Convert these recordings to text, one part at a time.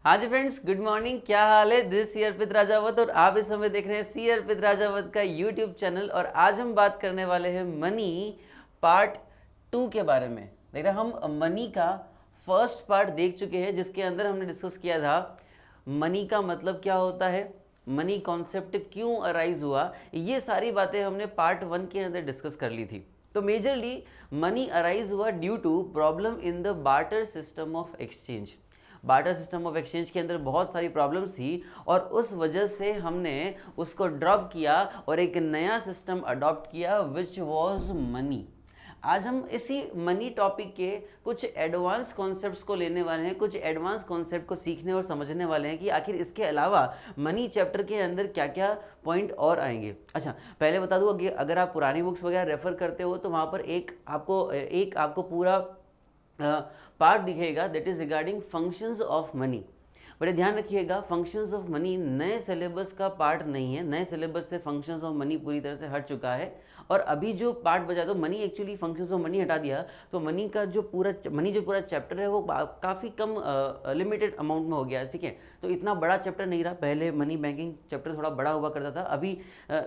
हाँ जी friends, good morning. क्या हाल है? दिस सी अर्पित राजावत और आप इस समय देख रहे हैं सी अर्पित राजावत का यूट्यूब चैनल। और आज हम बात करने वाले हैं मनी पार्ट 2 के बारे में। देख रहे हैं, हम मनी का फर्स्ट पार्ट देख चुके हैं जिसके अंदर हमने डिस्कस किया था मनी का मतलब क्या होता है, मनी कॉन्सेप्ट क्यों अराइज हुआ। ये सारी बातें हमने पार्ट 1 के अंदर डिस्कस कर ली थी। तो मेजरली मनी अराइज हुआ due to problem in the barter system of exchange. Barter system of exchange के अंदर बहुत सारी प्रॉब्लम्स थी और उस वजह से हमने उसको ड्रॉप किया और एक नया सिस्टम अडॉप्ट किया विच वाज मनी। आज हम इसी मनी टॉपिक के कुछ एडवांस कॉन्सेप्ट्स को लेने वाले हैं, कुछ एडवांस कॉन्सेप्ट को सीखने और समझने वाले हैं कि आखिर इसके अलावा मनी चैप्टर के अंदर क्या क्या पॉइंट और आएंगे। अच्छा, पहले बता दूं, अगर आप पुरानी बुक्स वगैरह रेफर करते हो तो वहाँ पर एक आपको पूरा पार्ट दिखेगा that is regarding functions of money. बड़े ध्यान रखिएगा, फंक्शंस ऑफ मनी नए सिलेबस का पार्ट नहीं है। नए सिलेबस से फंक्शंस ऑफ मनी पूरी तरह से हट चुका है और अभी जो पार्ट बचा, तो money actually functions of money हटा दिया तो मनी जो पूरा चैप्टर है वो काफ़ी कम लिमिटेड अमाउंट में हो गया है। ठीक है, तो इतना बड़ा चैप्टर नहीं रहा। पहले मनी बैंकिंग चैप्टर थोड़ा बड़ा हुआ करता था, अभी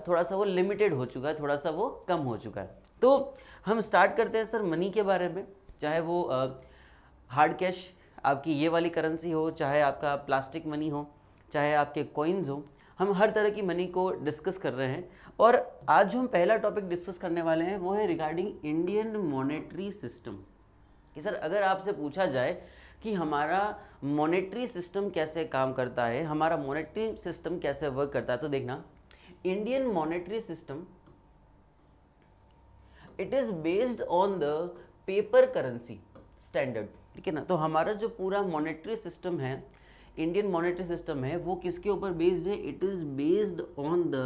थोड़ा सा वो लिमिटेड हो चुका है, थोड़ा सा वो कम हो चुका है। तो हम स्टार्ट करते हैं सर मनी के बारे में। चाहे वो हार्ड कैश आपकी ये वाली करेंसी हो, चाहे आपका प्लास्टिक मनी हो, चाहे आपके कॉइन्स हो, हम हर तरह की मनी को डिस्कस कर रहे हैं। और आज जो हम पहला टॉपिक डिस्कस करने वाले हैं वो है रिगार्डिंग इंडियन मॉनेटरी सिस्टम। कि सर अगर आपसे पूछा जाए कि हमारा मॉनेटरी सिस्टम कैसे काम करता है, हमारा मॉनेटरी सिस्टम कैसे वर्क करता है, तो देखना, Indian monetary system it is based on the paper currency standard. ठीक है ना, तो हमारा जो पूरा मॉनेटरी सिस्टम है, इंडियन मॉनेटरी सिस्टम है, वो किसके ऊपर बेस्ड है? It is based on the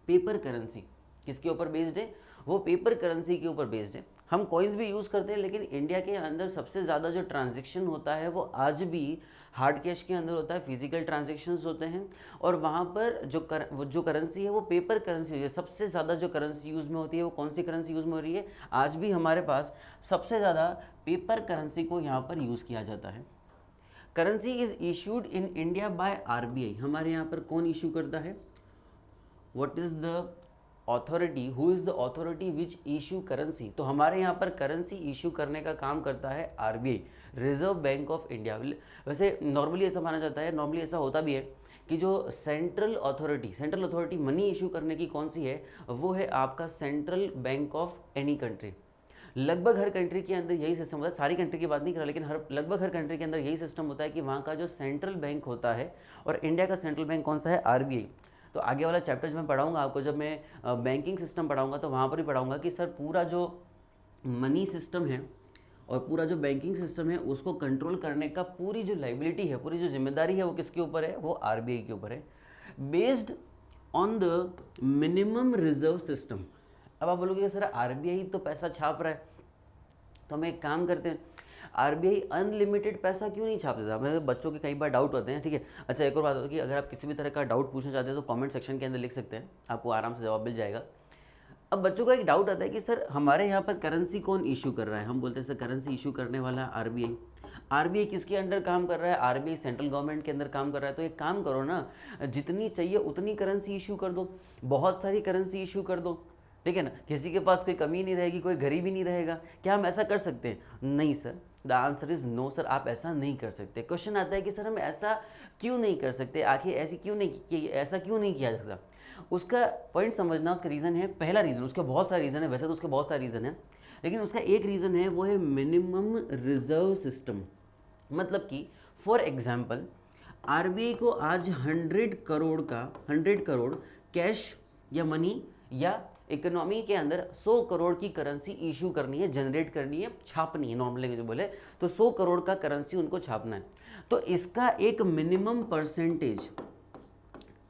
paper currency. किसके ऊपर बेस्ड है? वो पेपर करेंसी के ऊपर बेस्ड है। हम कॉइन्स भी यूज़ करते हैं, लेकिन इंडिया के अंदर सबसे ज़्यादा जो ट्रांजेक्शन होता है वो आज भी हार्ड कैश के अंदर होता है, फिजिकल ट्रांजेक्शन्स होते हैं। और वहाँ पर जो करेंसी है वो पेपर करेंसी है। सबसे ज़्यादा जो करेंसी यूज़ में होती है वो कौन सी करेंसी यूज़ में हो रही है? आज भी हमारे पास सबसे ज़्यादा पेपर करेंसी को यहाँ पर यूज़ किया जाता है। Currency is issued in India by RBI. हमारे यहाँ पर कौन इशू करता है? What is the authority, who is the authority which issue currency? तो हमारे यहाँ पर करेंसी इशू करने का काम करता है RBI, reserve bank of India. वैसे नॉर्मली ऐसा माना जाता है, नॉर्मली ऐसा होता भी है कि जो सेंट्रल अथॉरिटी मनी इशू करने की कौन सी है, वो है आपका central bank of any country. लगभग हर कंट्री के अंदर यही सिस्टम होता है, सारी कंट्री की बात नहीं कर रहा, लेकिन लगभग हर कंट्री के अंदर यही सिस्टम होता है कि वहाँ का जो सेंट्रल बैंक होता है, और इंडिया का सेंट्रल बैंक कौन सा है? आरबीआई। तो आगे वाला चैप्टर जो मैं पढ़ाऊंगा आपको, जब मैं बैंकिंग सिस्टम पढ़ाऊंगा तो वहाँ पर भी पढ़ाऊंगा कि सर पूरा जो मनी सिस्टम है और पूरा जो बैंकिंग सिस्टम है उसको कंट्रोल करने का पूरी जो लाइबिलिटी है, पूरी जो जिम्मेदारी है वो किसके ऊपर है? वो आरबीआई के ऊपर है, based on the minimum reserve system. अब आप बोलोगे सर आरबीआई तो पैसा छाप रहा है, तो हम एक काम करते हैं, आरबीआई अनलिमिटेड पैसा क्यों नहीं छाप देता? मेरे बच्चों के कई बार डाउट होते हैं। ठीक है, अच्छा एक और बात होती है कि अगर आप किसी भी तरह का डाउट पूछना चाहते हैं तो कमेंट सेक्शन के अंदर लिख सकते हैं, आपको आराम से जवाब मिल जाएगा। अब बच्चों का एक डाउट आता है कि सर हमारे यहाँ पर करेंसी कौन इशू कर रहा है? हम बोलते हैं सर करेंसी इशू करने वाला आरबीआई। आरबीआई किसके अंडर काम कर रहा है? आरबीआई सेंट्रल गवर्नमेंट के अंदर काम कर रहा है। तो एक काम करो ना, जितनी चाहिए उतनी करेंसी इशू कर दो, बहुत सारी करेंसी इशू कर दो। ठीक है ना, किसी के पास कोई कमी नहीं रहेगी, कोई गरीब ही नहीं रहेगा। क्या हम ऐसा कर सकते हैं? नहीं sir, the answer is no sir, आप ऐसा नहीं कर सकते। क्वेश्चन आता है कि सर हम ऐसा क्यों नहीं कर सकते, आखिर ऐसा क्यों नहीं किया जा सकता? उसका पॉइंट समझना, उसका रीज़न है, पहला रीज़न, उसके बहुत सारे रीज़न है, वैसे तो उसके बहुत सारे रीज़न है, लेकिन उसका एक रीज़न है, वो है मिनिमम रिजर्व सिस्टम। मतलब कि फॉर एग्जाम्पल आरबीआई को आज 100 करोड़ कैश या मनी या इकोनॉमी के अंदर 100 करोड़ की करेंसी इशू करनी है, जनरेट करनी है, छापनी है। नॉर्मल लैंग्वेज बोले तो 100 करोड़ का करेंसी उनको छापना है। तो इसका एक मिनिमम परसेंटेज,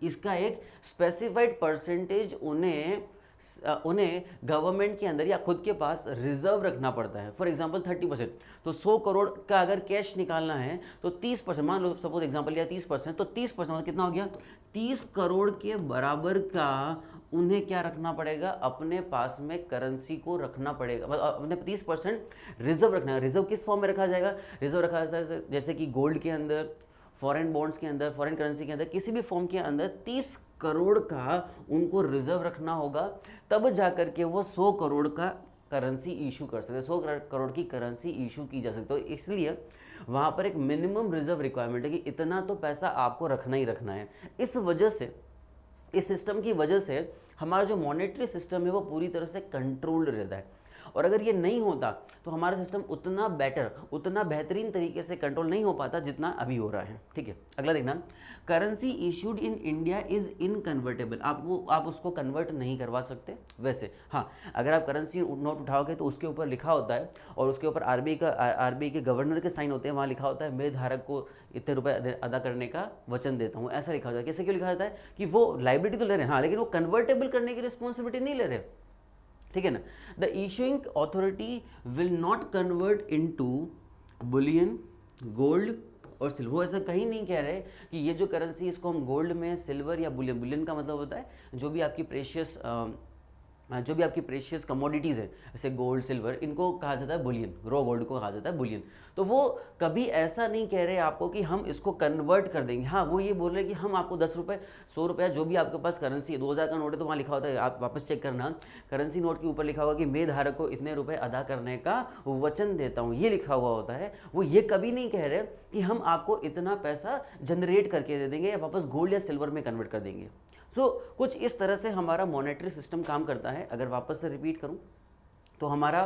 इसका एक स्पेसिफाइड परसेंटेज उन्हें गवर्नमेंट के अंदर या खुद के पास रिजर्व रखना पड़ता है। फॉर एग्जांपल 30%, तो 100 करोड़ का अगर कैश निकालना है तो 30%, मान लो सपोज एग्जांपल लिया 30%, तो 30% मतलब कितना हो गया? 30 करोड़ के बराबर का उन्हें क्या रखना पड़ेगा, अपने पास में करेंसी को रखना पड़ेगा, मतलब अपने 30% रिजर्व रखना है। रिजर्व किस फॉर्म में रखा जाएगा, रिजर्व रखा जाएगा जैसे कि गोल्ड के अंदर, फॉरेन बॉन्ड्स के अंदर, फॉरेन करेंसी के अंदर, किसी भी फॉर्म के अंदर 30 करोड़ का उनको रिजर्व रखना होगा, तब जाकर के वो 100 करोड़ का करेंसी इशू कर सकते हैं, 100 करोड़ की करेंसी इशू की जा सकती है। तो इसलिए वहाँ पर एक मिनिमम रिजर्व रिक्वायरमेंट है कि इतना तो पैसा आपको रखना ही रखना है। इस वजह से, इस सिस्टम की वजह से हमारा जो मॉनेटरी सिस्टम है वो पूरी तरह से कंट्रोल्ड रहता है। और अगर ये नहीं होता तो हमारा सिस्टम उतना बेटर, उतना बेहतरीन तरीके से कंट्रोल नहीं हो पाता जितना अभी हो रहा है। ठीक है, अगला देखना, currency issued in India is inconvertible. आप उसको कन्वर्ट नहीं करवा सकते। वैसे हाँ, अगर आप करेंसी नोट उठाओगे तो उसके ऊपर लिखा होता है, और उसके ऊपर आरबीआई के गवर्नर के साइन होते हैं, वहाँ लिखा होता है मैं धारक को इतने रुपए अदा करने का वचन देता हूँ, ऐसा लिखा होता है। कैसे क्यों लिखा जाता है कि वो लाइबिलिटी तो ले रहे हैं हाँ, लेकिन वो कन्वर्टेबल करने की रिस्पॉन्सिबिलिटी नहीं ले रहे। ठीक है ना। The issuing authority will not convert into Boolean, gold और सिल्वर। वो ऐसा कहीं नहीं कह रहे कि ये जो करेंसी इसको हम गोल्ड में, सिल्वर या बुलियन, बुलियन का मतलब होता है जो भी आपकी प्रेशियस कमोडिटीज़ है, जैसे गोल्ड, सिल्वर, इनको कहा जाता है बुलियन, रॉ गोल्ड को कहा जाता है बुलियन। तो वो कभी ऐसा नहीं कह रहे आपको कि हम इसको कन्वर्ट कर देंगे। हाँ, वो ये बोल रहे हैं कि हम आपको 10 रुपये, 100 रुपया, जो भी आपके पास करेंसी है, 2000 का नोट है तो वहाँ लिखा होता है, आप वापस चेक करना, करेंसी नोट के ऊपर लिखा होगा कि मैं धारक को इतने रुपये अदा करने का वचन देता हूँ, ये लिखा हुआ होता है। वो ये कभी नहीं कह रहे कि हम आपको इतना पैसा जनरेट करके दे देंगे या वापस गोल्ड या सिल्वर में कन्वर्ट कर देंगे। कुछ इस तरह से हमारा मॉनेटरी सिस्टम काम करता है। अगर वापस से रिपीट करूं तो हमारा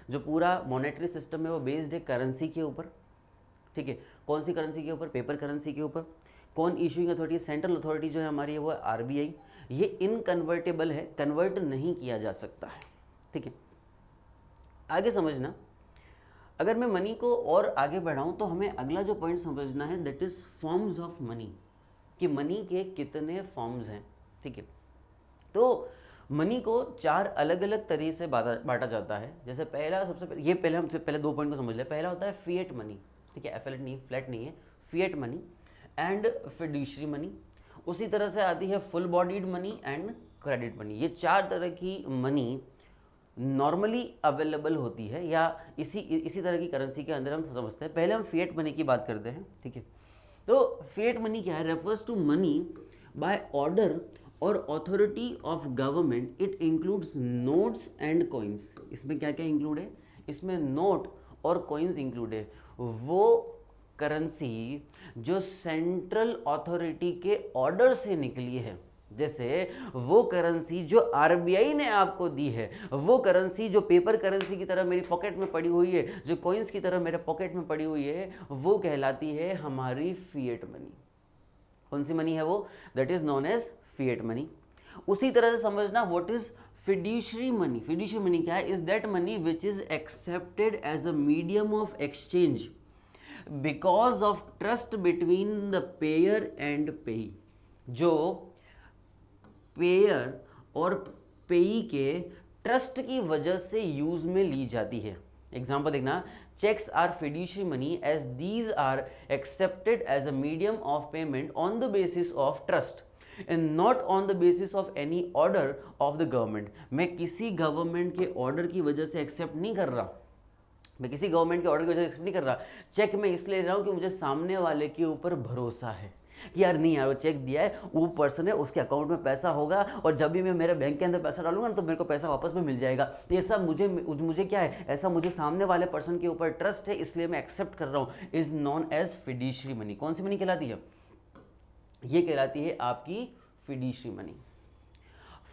जो पूरा मॉनेटरी सिस्टम है वो बेस्ड है करेंसी के ऊपर। ठीक है, कौन सी करेंसी के ऊपर, पेपर करेंसी के ऊपर। कौन इशूइंग अथॉरिटी, सेंट्रल अथॉरिटी जो है हमारी है वो आरबीआई। ये इनकन्वर्टेबल है, कन्वर्ट नहीं किया जा सकता है। ठीक है, आगे समझना, अगर मैं मनी को और आगे बढ़ाऊं तो हमें अगला जो पॉइंट समझना है that is forms of money, कि मनी के कितने फॉर्म्स हैं। ठीक है, तो मनी को 4 अलग अलग तरीके से बांटा जाता है। जैसे पहला, सबसे पहले ये पहले हमसे पहले 2 पॉइंट को समझ लें। पहला होता है फिएट मनी। ठीक है, एफएलएट नहीं, फ्लैट नहीं है, fiat money and fiduciary money. उसी तरह से आती है full bodied money and credit money. ये 4 तरह की मनी नॉर्मली अवेलेबल होती है या इसी तरह की करेंसी के अंदर हम समझते हैं। पहले हम फिएट मनी की बात करते हैं। ठीक है, तो फिएट मनी क्या है, refers to money by order और authority of government. It includes notes and coins. इसमें क्या क्या इंक्लूड है, इसमें नोट और कॉइन्स इंक्लूड है। वो करेंसी जो सेंट्रल अथॉरिटी के ऑर्डर से निकली है, जैसे वो करेंसी जो आरबीआई ने आपको दी है, वो करेंसी जो पेपर करेंसी की तरह मेरी पॉकेट में पड़ी हुई है, जो कॉइन्स की तरह मेरे पॉकेट में पड़ी हुई है, वो कहलाती है हमारी फिएट मनी। कौन सी मनी है वो, that is known as fiat money. उसी तरह से समझना what is fiduciary money. Fiduciary money क्या है, is that money which is accepted as a medium of exchange because of trust between the payer and payee. जो pair और पेई के ट्रस्ट की वजह से यूज में ली जाती है। एग्जाम्पल देखना, checks are fiduciary money as these are accepted as a medium of payment on the basis of trust and not on the basis of any order of the government। मैं किसी government के order की वजह से accept नहीं कर रहा, मैं किसी गवर्नमेंट के ऑर्डर की वजह से एक्सेप्ट नहीं कर रहा। चेक मैं इसलिए ले रहा हूँ कि मुझे सामने वाले के ऊपर भरोसा है कि यार नहीं यार, वो चेक दिया है, वो पर्सन है, उसके अकाउंट में पैसा होगा और जब भी मैं मेरे बैंक के अंदर पैसा डालूंगा तो मेरे को पैसा वापस में मिल जाएगा। तो ये सब मुझे क्या है, ऐसा मुझे सामने वाले पर्सन के ऊपर ट्रस्ट है, इसलिए मैं एक्सेप्ट कर रहा हूँ। Is known as fiduciary money. कौन सी मनी कहलाती है, ये कहलाती है आपकी फिड्यूशरी मनी।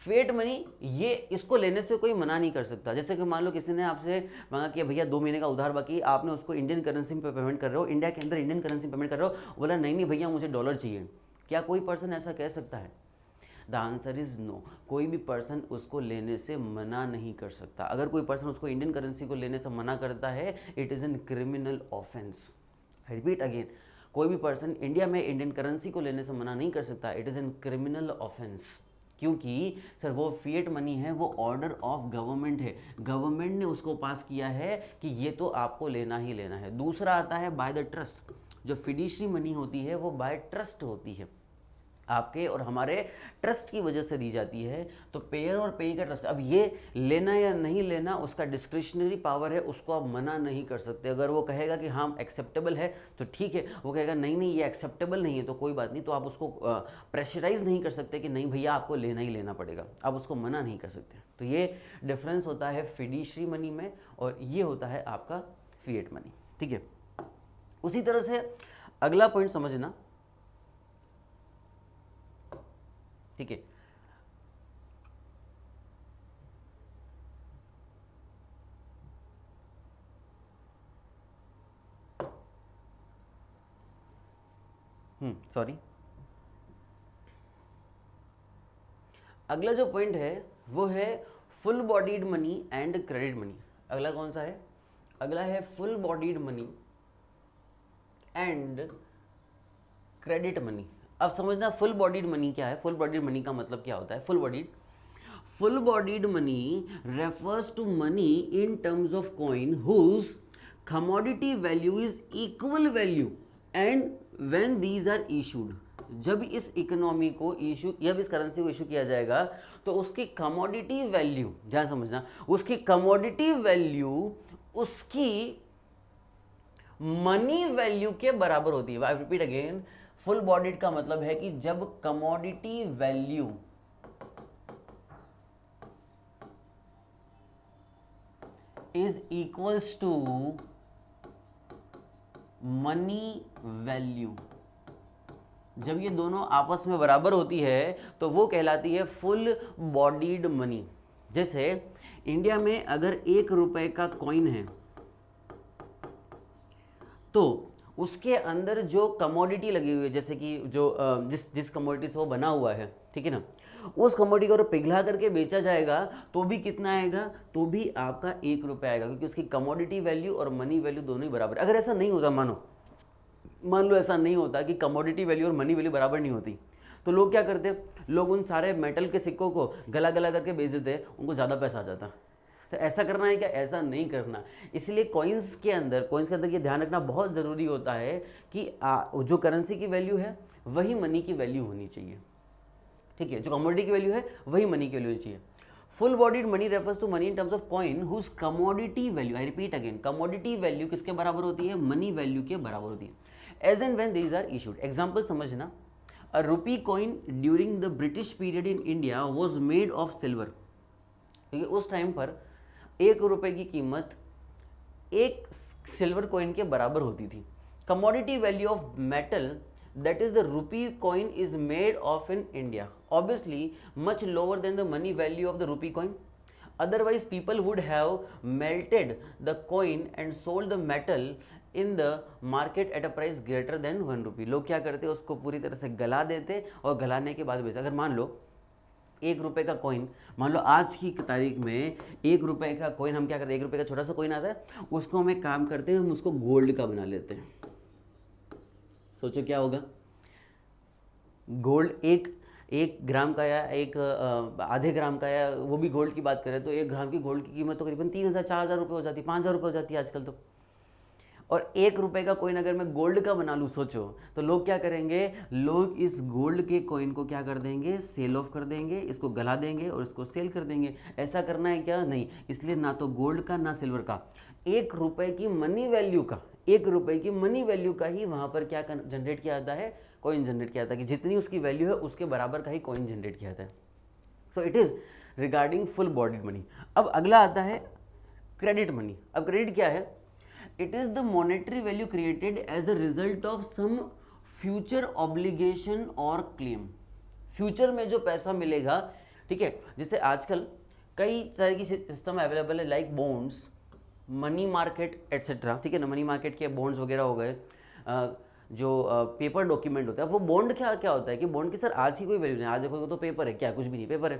फिएट मनी, ये इसको लेने से कोई मना नहीं कर सकता। जैसे कि मान लो किसी ने आपसे मांगा कि भैया 2 महीने का उधार बाकी, आपने उसको इंडियन करेंसी में पेमेंट कर रहे हो, इंडिया के अंदर इंडियन करेंसी में पेमेंट कर रहे हो, बोला नहीं भैया मुझे डॉलर चाहिए। क्या कोई पर्सन ऐसा कह सकता है? The answer is no. कोई भी पर्सन उसको लेने से मना नहीं कर सकता। अगर कोई पर्सन उसको इंडियन करेंसी को लेने से मना करता है, it is an criminal offence. I repeat again, कोई भी पर्सन इंडिया में इंडियन करेंसी को लेने से मना नहीं कर सकता, it is an criminal offence. क्योंकि सर वो फिएट मनी है, वो ऑर्डर ऑफ गवर्नमेंट है, गवर्नमेंट ने उसको पास किया है कि ये तो आपको लेना ही लेना है। दूसरा आता है बाय द ट्रस्ट। जो फिड्यूशरी मनी होती है वो बाय ट्रस्ट होती है। आपके और हमारे ट्रस्ट की वजह से दी जाती है। तो पेयर और पेई का ट्रस्ट, अब ये लेना या नहीं लेना उसका डिस्क्रिशनरी पावर है, उसको आप मना नहीं कर सकते। अगर वो कहेगा कि हाँ एक्सेप्टेबल है तो ठीक है, वो कहेगा नहीं नहीं ये एक्सेप्टेबल नहीं है तो कोई बात नहीं, तो आप उसको प्रेशराइज नहीं कर सकते कि नहीं भैया आपको लेना ही लेना पड़ेगा, आप उसको मना नहीं कर सकते। तो ये डिफरेंस होता है फिड्यूशरी मनी में और ये होता है आपका फिएट मनी, ठीक है। उसी तरह से अगला पॉइंट समझना, ठीक है। सॉरी, अगला जो पॉइंट है वो है full bodied money and credit money. अगला कौन सा है? अगला है full bodied money and credit money. अब समझना फुल बॉडीड मनी क्या है, फुल बॉडीड मनी का मतलब क्या होता है। Full bodied money refers to money in terms of coin whose commodity value is equal value and when these are issued, जब इस इकोनॉमी को इशू या इस करेंसी को इशू किया जाएगा तो उसकी कमोडिटी वैल्यू, ध्यान समझना, उसकी कमोडिटी वैल्यू उसकी मनी वैल्यू के बराबर होती है। I repeat again, full bodied का मतलब है कि जब commodity value is equals to money value, जब ये दोनों आपस में बराबर होती है तो वो कहलाती है फुल बॉडीड मनी। जैसे इंडिया में अगर 1 रुपए का कॉइन है तो उसके अंदर जो कमोडिटी लगी हुई है, जैसे कि जो जिस कमोडिटी से वो बना हुआ है, ठीक है ना, उस कमोडिटी को पिघला करके बेचा जाएगा तो भी कितना आएगा, तो भी आपका 1 रुपये आएगा, क्योंकि उसकी कमोडिटी वैल्यू और मनी वैल्यू दोनों ही बराबर। अगर ऐसा नहीं होता, मान लो ऐसा नहीं होता कि कमोडिटी वैल्यू और मनी वैल्यू बराबर नहीं होती, तो लोग क्या करते, लोग उन सारे मेटल के सिक्कों को गला गला करके बेच देते, उनको ज़्यादा पैसा आ जाता। तो ऐसा करना है क्या? ऐसा नहीं करना। इसलिए कॉइन्स के अंदर ये ध्यान रखना बहुत ज़रूरी होता है कि जो करेंसी की वैल्यू है वही मनी की वैल्यू होनी चाहिए, ठीक है। जो कमोडिटी की वैल्यू है वही मनी की वैल्यू होनी चाहिए। Full bodied money refers to money in terms of coin whose commodity value, I repeat again, commodity value किसके बराबर होती है? मनी वैल्यू के बराबर होती है। As and when these are issued. Example समझना, a rupee coin during the British period in India was made of silver, क्योंकि उस टाइम पर 1 रुपए की कीमत 1 सिल्वर कॉइन के बराबर होती थी। Commodity value of metal that is the rupee coin is made of in India, obviously much lower than the money value of the rupee coin. Otherwise people would have melted the coin and sold the metal in the market at a price greater than 1 rupee. लोग क्या करते, उसको पूरी तरह से गला देते और गलाने के बाद बेचते। अगर मान लो 1 रुपये का कॉइन, मान लो आज की तारीख में 1 रुपये का कॉइन हम क्या करते हैं, 1 रुपये का छोटा सा कॉइन आता है, उसको हम एक काम करते हैं, हम उसको गोल्ड का बना लेते हैं। सोचो क्या होगा, गोल्ड 1 ग्राम का या आधे ग्राम का, या वो भी गोल्ड की बात करें तो 1 ग्राम की गोल्ड की कीमत तो करीबन 3,000 4,000 रुपये हो जाती है, 5,000 रुपये हो जाती है आजकल तो। और 1 रुपये का कॉइन अगर मैं गोल्ड का बना लूँ, सोचो तो लोग क्या करेंगे, लोग इस गोल्ड के कॉइन को क्या कर देंगे, सेल ऑफ कर देंगे, इसको गला देंगे और इसको सेल कर देंगे। ऐसा करना है क्या? नहीं। इसलिए ना तो गोल्ड का ना सिल्वर का, 1 रुपये की मनी वैल्यू का, 1 रुपये की मनी वैल्यू का ही वहाँ पर क्या जनरेट किया जाता है, कॉइन जनरेट किया जाता है, कि जितनी उसकी वैल्यू है उसके बराबर का ही कॉइन जनरेट किया जाता है। So it is regarding full bodied money. अब अगला आता है क्रेडिट मनी। अब क्रेडिट क्या है? It is the monetary value created as a result of some future obligation और क्लेम। फ्यूचर में जो पैसा मिलेगा, ठीक है, जैसे आजकल कई तरह की सिस्टम अवेलेबल है, like bonds, money market etcetera, ठीक है ना। मनी मार्केट के बॉन्ड्स वगैरह हो गए, जो पेपर डॉक्यूमेंट होता है, वो बॉन्ड क्या होता है कि बॉन्ड की सर आज की कोई वैल्यू नहीं, आज देखोगे तो पेपर है, क्या कुछ भी नहीं, पेपर है,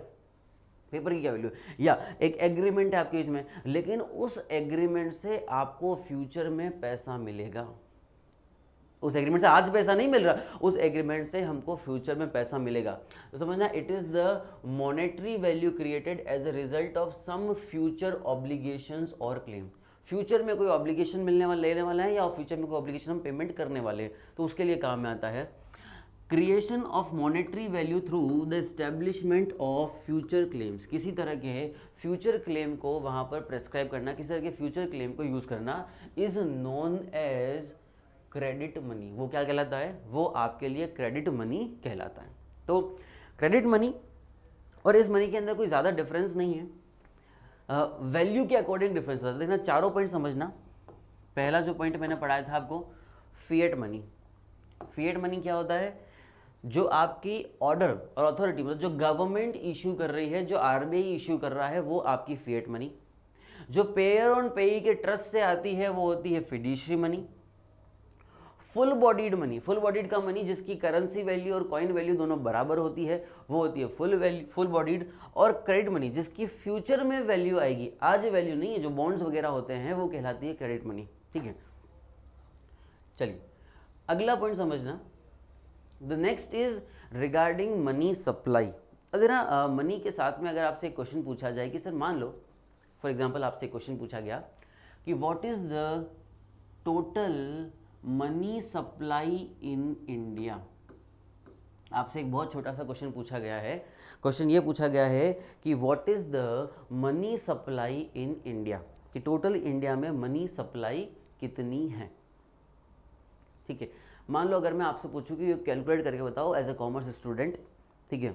पेपर की क्या वैल्यू है। या एक एग्रीमेंट है आपके बीच में, लेकिन उस एग्रीमेंट से आपको फ्यूचर में पैसा मिलेगा। उस एग्रीमेंट से आज पैसा नहीं मिल रहा, उस एग्रीमेंट से हमको फ्यूचर में पैसा मिलेगा। तो समझना, it is the monetary value created as a result of some future obligations और क्लेम। फ्यूचर में कोई ऑब्लिगेशन मिलने वाला, लेने वाला है, या फ्यूचर में कोई ऑब्लिगेशन हम पेमेंट करने वाले हैं, तो उसके लिए काम में आता है। Creation of monetary value through the establishment of future claims, किसी तरह के फ्यूचर क्लेम को वहाँ पर प्रेस्क्राइब करना, किसी तरह के फ्यूचर क्लेम को यूज़ करना is known as credit money. वो क्या कहलाता है? वो आपके लिए क्रेडिट मनी कहलाता है। तो क्रेडिट मनी और इस मनी के अंदर कोई ज़्यादा डिफरेंस नहीं है, वैल्यू के अकॉर्डिंग डिफरेंस होता है। देखना चारों पॉइंट समझना। पहला जो पॉइंट मैंने पढ़ाया था आपको, फिएट मनी। फिएट मनी क्या होता है? जो आपकी ऑर्डर और अथॉरिटी, मतलब जो गवर्नमेंट इशू कर रही है, जो आरबीआई इशू कर रहा है, वो आपकी फिएट मनी। जो पेयर ऑन पेई के ट्रस्ट से आती है वो होती है fiduciary money. Full bodied money, full bodied का मनी जिसकी करेंसी वैल्यू और कॉइन वैल्यू दोनों बराबर होती है, वो होती है फुल बॉडीड। और क्रेडिट मनी जिसकी फ्यूचर में वैल्यू आएगी, आज वैल्यू नहीं है, जो बॉन्ड्स वगैरह होते हैं, वो कहलाती है क्रेडिट मनी। ठीक है, चलिए अगला पॉइंट समझना। The next is regarding money supply. अगर ना मनी के साथ में अगर आपसे एक क्वेश्चन पूछा जाए कि सर मान लो फॉर एग्जांपल आपसे एक क्वेश्चन पूछा गया कि what is the total money supply in India. आपसे एक बहुत छोटा सा क्वेश्चन पूछा गया है। क्वेश्चन ये पूछा गया है कि what is the money supply in India, कि टोटल इंडिया में मनी सप्लाई कितनी है। ठीक है, मान लो अगर मैं आपसे पूछूं कि कैलकुलेट करके बताओ एज ए कॉमर्स स्टूडेंट, ठीक है,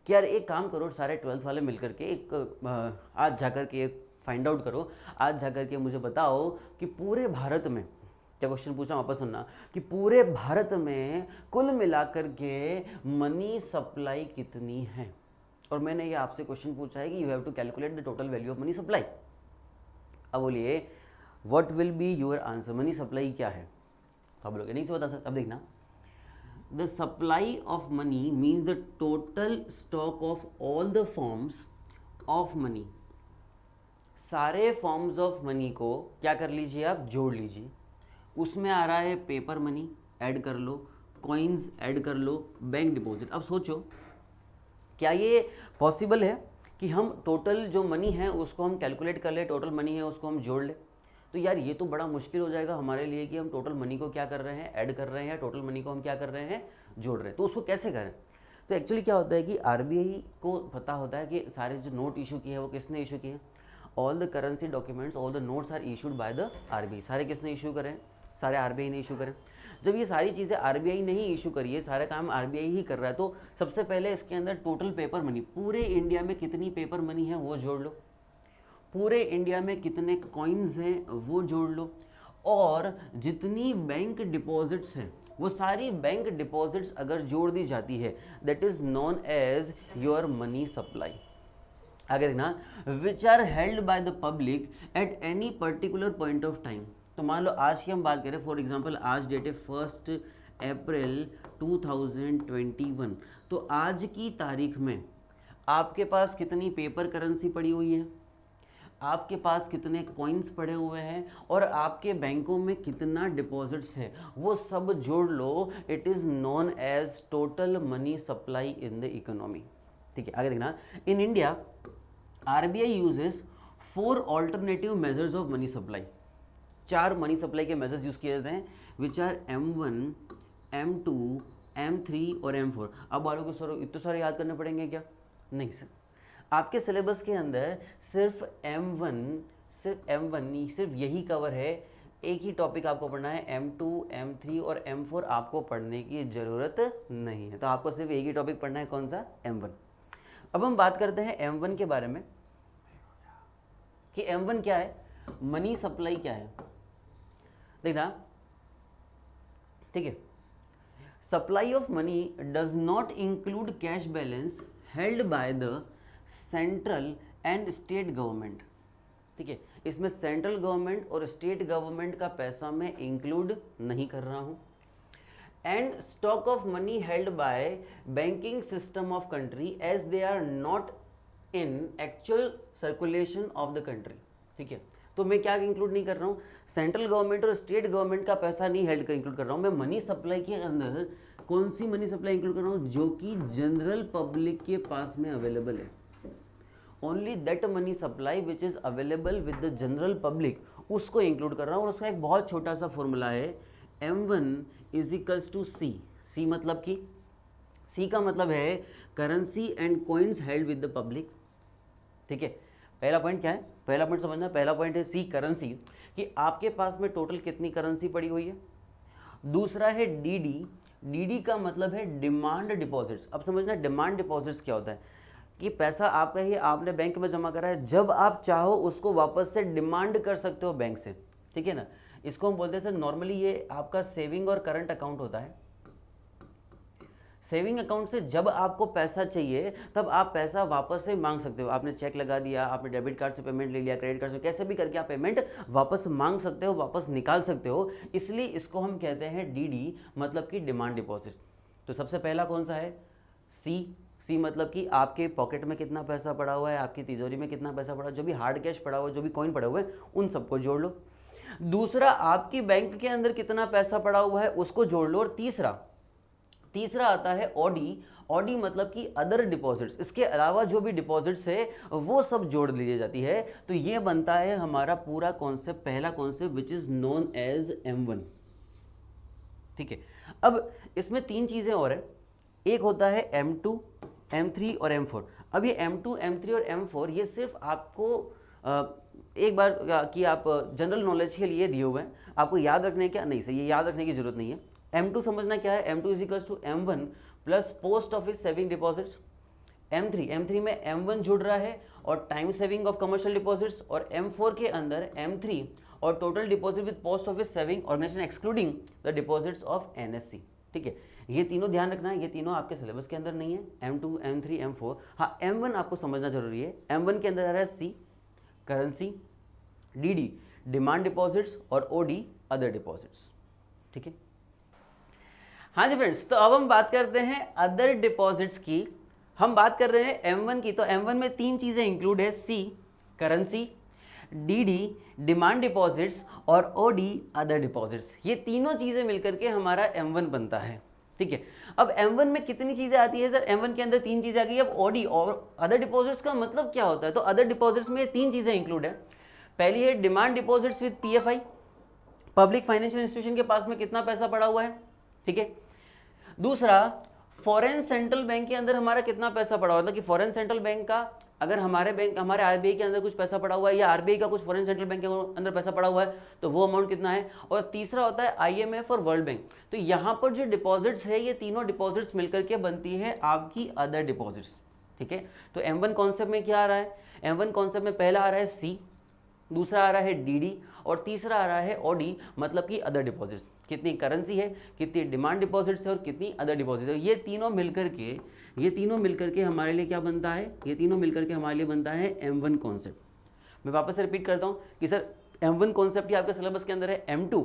कि यार एक काम करो, सारे 12th वाले मिलकर के एक आज जाकर के एक फाइंड आउट करो, आज जाकर के मुझे बताओ कि पूरे भारत में, क्या क्वेश्चन पूछना वापस सुनना, कि पूरे भारत में कुल मिलाकर के मनी सप्लाई कितनी है। और मैंने ये आपसे क्वेश्चन पूछा है कि you have to calculate the total value of money supply. अब बोलिए what will be your answer, money supply क्या है? तो आप लोग नहीं से बता सकते। अब देखना, the supply of money means the total stock of all the forms of money. सारे फॉर्म्स ऑफ मनी को क्या कर लीजिए आप, जोड़ लीजिए। उसमें आ रहा है पेपर मनी, ऐड कर लो, कॉइन्स ऐड कर लो, बैंक डिपॉजिट। अब सोचो क्या ये पॉसिबल है कि हम टोटल जो मनी है उसको हम कैलकुलेट कर ले, टोटल मनी है उसको हम जोड़ ले? तो यार ये तो बड़ा मुश्किल हो जाएगा हमारे लिए कि हम टोटल मनी को क्या कर रहे हैं, ऐड कर रहे हैं, टोटल मनी को हम क्या कर रहे हैं, जोड़ रहे हैं। तो उसको कैसे करें? तो एक्चुअली क्या होता है कि आरबीआई को पता होता है कि सारे जो नोट इशू किए हैं वो किसने इशू किए हैं। All the currency documents, all the notes are issued by the RBI. सारे किसने इशू करें? सारे आरबीआई ने इशू करें। जब ये सारी चीज़ें आरबीआई ने ही इशू करी है, सारा काम आरबीआई ही कर रहा है, तो सबसे पहले इसके अंदर टोटल पेपर मनी, पूरे इंडिया में कितनी पेपर मनी है वो जोड़ लो, पूरे इंडिया में कितने कॉइन्स हैं वो जोड़ लो, और जितनी बैंक डिपॉजिट्स हैं वो सारी बैंक डिपॉजिट्स अगर जोड़ दी जाती है, that is known as your money supply. आगे देखना, which are held by the public at any particular point of time. तो मान लो आज की हम बात करें, फॉर एग्जांपल आज डेट है 1 अप्रैल 2021। तो आज की तारीख में आपके पास कितनी पेपर करेंसी पड़ी हुई है, आपके पास कितने कॉइन्स पड़े हुए हैं, और आपके बैंकों में कितना डिपॉजिट्स है, वो सब जोड़ लो। It is known as total money supply in the economy. ठीक है, आगे देखना, in India RBI uses 4 alternative measures of money supply. 4 money supply के मेजर्स यूज किए जाते हैं, which are M1, M2, M3 और M4। अब वालों को सर इतने सारे याद करने पड़ेंगे क्या? नहीं सर, आपके सिलेबस के अंदर सिर्फ M1 नहीं, सिर्फ यही कवर है। एक ही टॉपिक आपको पढ़ना है, M2, M3 और M4 आपको पढ़ने की ज़रूरत नहीं है। तो आपको सिर्फ एक ही टॉपिक पढ़ना है, कौन सा? M1। अब हम बात करते हैं M1 के बारे में कि M1 क्या है, मनी सप्लाई क्या है। देखना, ठीक है, supply of money does not include cash balance held by the central and state government. ठीक है, इसमें सेंट्रल गवर्नमेंट और स्टेट गवर्नमेंट का पैसा मैं इंक्लूड नहीं कर रहा हूं। And stock of money held by banking system of country as they are not in actual circulation of the country. ठीक है, तो मैं क्या इंक्लूड नहीं कर रहा हूँ, सेंट्रल गवर्नमेंट और स्टेट गवर्नमेंट का पैसा नहीं हेल्ड कर इंक्लूड कर रहा हूँ। मैं मनी सप्लाई के अंदर कौन सी मनी सप्लाई इंक्लूड कर रहा हूँ, जो कि जनरल पब्लिक के पास में अवेलेबल है। Only that money supply which is available with the general public, उसको इंक्लूड कर रहा हूँ। और उसका एक बहुत छोटा सा फॉर्मूला है, M1 is equals to C। C मतलब कि सी का मतलब है currency and coins held with the public. ठीक है, पहला पॉइंट क्या है, पहला पॉइंट समझना, पहला पॉइंट है सी करेंसी, कि आपके पास में टोटल कितनी करेंसी पड़ी हुई है। दूसरा है डीडी, डीडी का मतलब है डिमांड डिपॉजिट्स। अब समझना डिमांड डिपॉजिट्स क्या होता है, कि पैसा आपका ही आपने बैंक में जमा करा है, जब आप चाहो उसको वापस से डिमांड कर सकते हो बैंक से। ठीक है ना, इसको हम बोलते हैं सर नॉर्मली ये आपका सेविंग और करंट अकाउंट होता है। सेविंग अकाउंट से जब आपको पैसा चाहिए तब आप पैसा वापस से मांग सकते हो। आपने चेक लगा दिया, आपने डेबिट कार्ड से पेमेंट ले लिया, क्रेडिट कार्ड से, कैसे भी करके आप पेमेंट वापस मांग सकते हो, वापस निकाल सकते हो, इसलिए इसको हम कहते हैं डीडी, मतलब कि डिमांड डिपॉजिट्स। तो सबसे पहला कौन सा है, सी। सी मतलब कि आपके पॉकेट में कितना पैसा पड़ा हुआ है, आपकी तिजोरी में कितना पैसा पड़ा, जो भी हार्ड कैश पड़ा हुआ है, जो भी कॉइन पड़े हुए हैं, उन सबको जोड़ लो। दूसरा, आपकी बैंक के अंदर कितना पैसा पड़ा हुआ है उसको जोड़ लो। और तीसरा आता है ऑडी। ऑडी मतलब कि अदर डिपॉजिट्स, इसके अलावा जो भी डिपॉजिट्स है वो सब जोड़ ली जाती है। तो ये बनता है हमारा पूरा कॉन्सेप्ट, पहला concept which is known as M1। ठीक है, अब इसमें तीन चीजें और है, एक होता है M2, M3 और M4। अब ये M2, M3 और M4 ये सिर्फ आपको एक बार कि आप जनरल नॉलेज के लिए दिए हुए हैं, आपको याद रखने क्या नहीं, सही, ये याद रखने की जरूरत नहीं है। M2 समझना क्या है, M2 is equals to M1 plus post office saving deposits. M3 में M1 जुड़ रहा है और time saving of commercial deposits, और M4 के अंदर M3 और total deposit with post office saving organisation excluding the deposits of NSC। ठीक है, ये तीनों ध्यान रखना है, ये तीनों आपके सिलेबस के अंदर नहीं है, M2, M3, M4। हाँ, M1 आपको समझना जरूरी है। M1 के अंदर आ रहा है C currency, DD demand deposits और OD अदर डिपॉजिट्स। ठीक है, हाँ जी फ्रेंड्स, तो अब हम बात करते हैं अदर डिपॉजिट्स की। हम बात कर रहे हैं M1 की, तो M1 में तीन चीज़ें इंक्लूड है, C currency, DD demand deposits और OD अदर डिपॉजिट्स। ये तीनों चीज़ें मिलकर के हमारा M1 बनता है। ठीक है, अब M1 में कितनी चीज़ें आती है सर, M1 के अंदर तीन चीज़ें आ गई। अब OD और अदर डिपॉजिट्स का मतलब क्या होता है, तो अदर डिपॉजिट्स में तीन चीज़ें इंक्लूड है। पहली है demand deposits with PFI, public financial institution के पास में कितना पैसा पड़ा हुआ है। ठीक है, दूसरा फॉरेन सेंट्रल बैंक के अंदर हमारा कितना पैसा पड़ा हुआ है, मतलब कि फॉरेन सेंट्रल बैंक का अगर हमारे RBI के अंदर कुछ पैसा पड़ा हुआ है, या RBI का कुछ फॉरेन सेंट्रल बैंक के अंदर पैसा पड़ा हुआ है, तो वो अमाउंट कितना है। और तीसरा होता है IMF और वर्ल्ड बैंक। तो यहाँ पर जो डिपॉजिट्स है, ये तीनों डिपॉजिट्स मिलकर के बनती है आपकी अदर डिपॉजिट्स। ठीक है, तो M1 कॉन्सेप्ट में क्या आ रहा है, M1 कॉन्सेप्ट में पहला आ रहा है C, दूसरा आ रहा है DD और तीसरा आ रहा है OD, मतलब कि अदर डिपॉजिट्स। कितनी करेंसी है, कितनी डिमांड डिपॉजिट्स है और कितनी अदर डिपॉजिट्स है। ये तीनों मिलकर के हमारे लिए क्या बनता है, ये तीनों मिलकर के हमारे लिए बनता है M1 कॉन्सेप्ट। मैं वापस से रिपीट करता हूँ कि सर M1 कॉन्सेप्ट ही आपके सिलेबस के अंदर है, M2,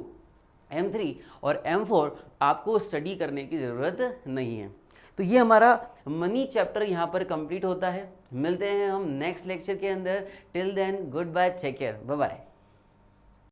M3 और M4 आपको स्टडी करने की ज़रूरत नहीं है। तो ये हमारा मनी चैप्टर यहाँ पर कंप्लीट होता है। मिलते हैं हम नेक्स्ट लेक्चर के अंदर। Till then goodbye, take care, bye bye.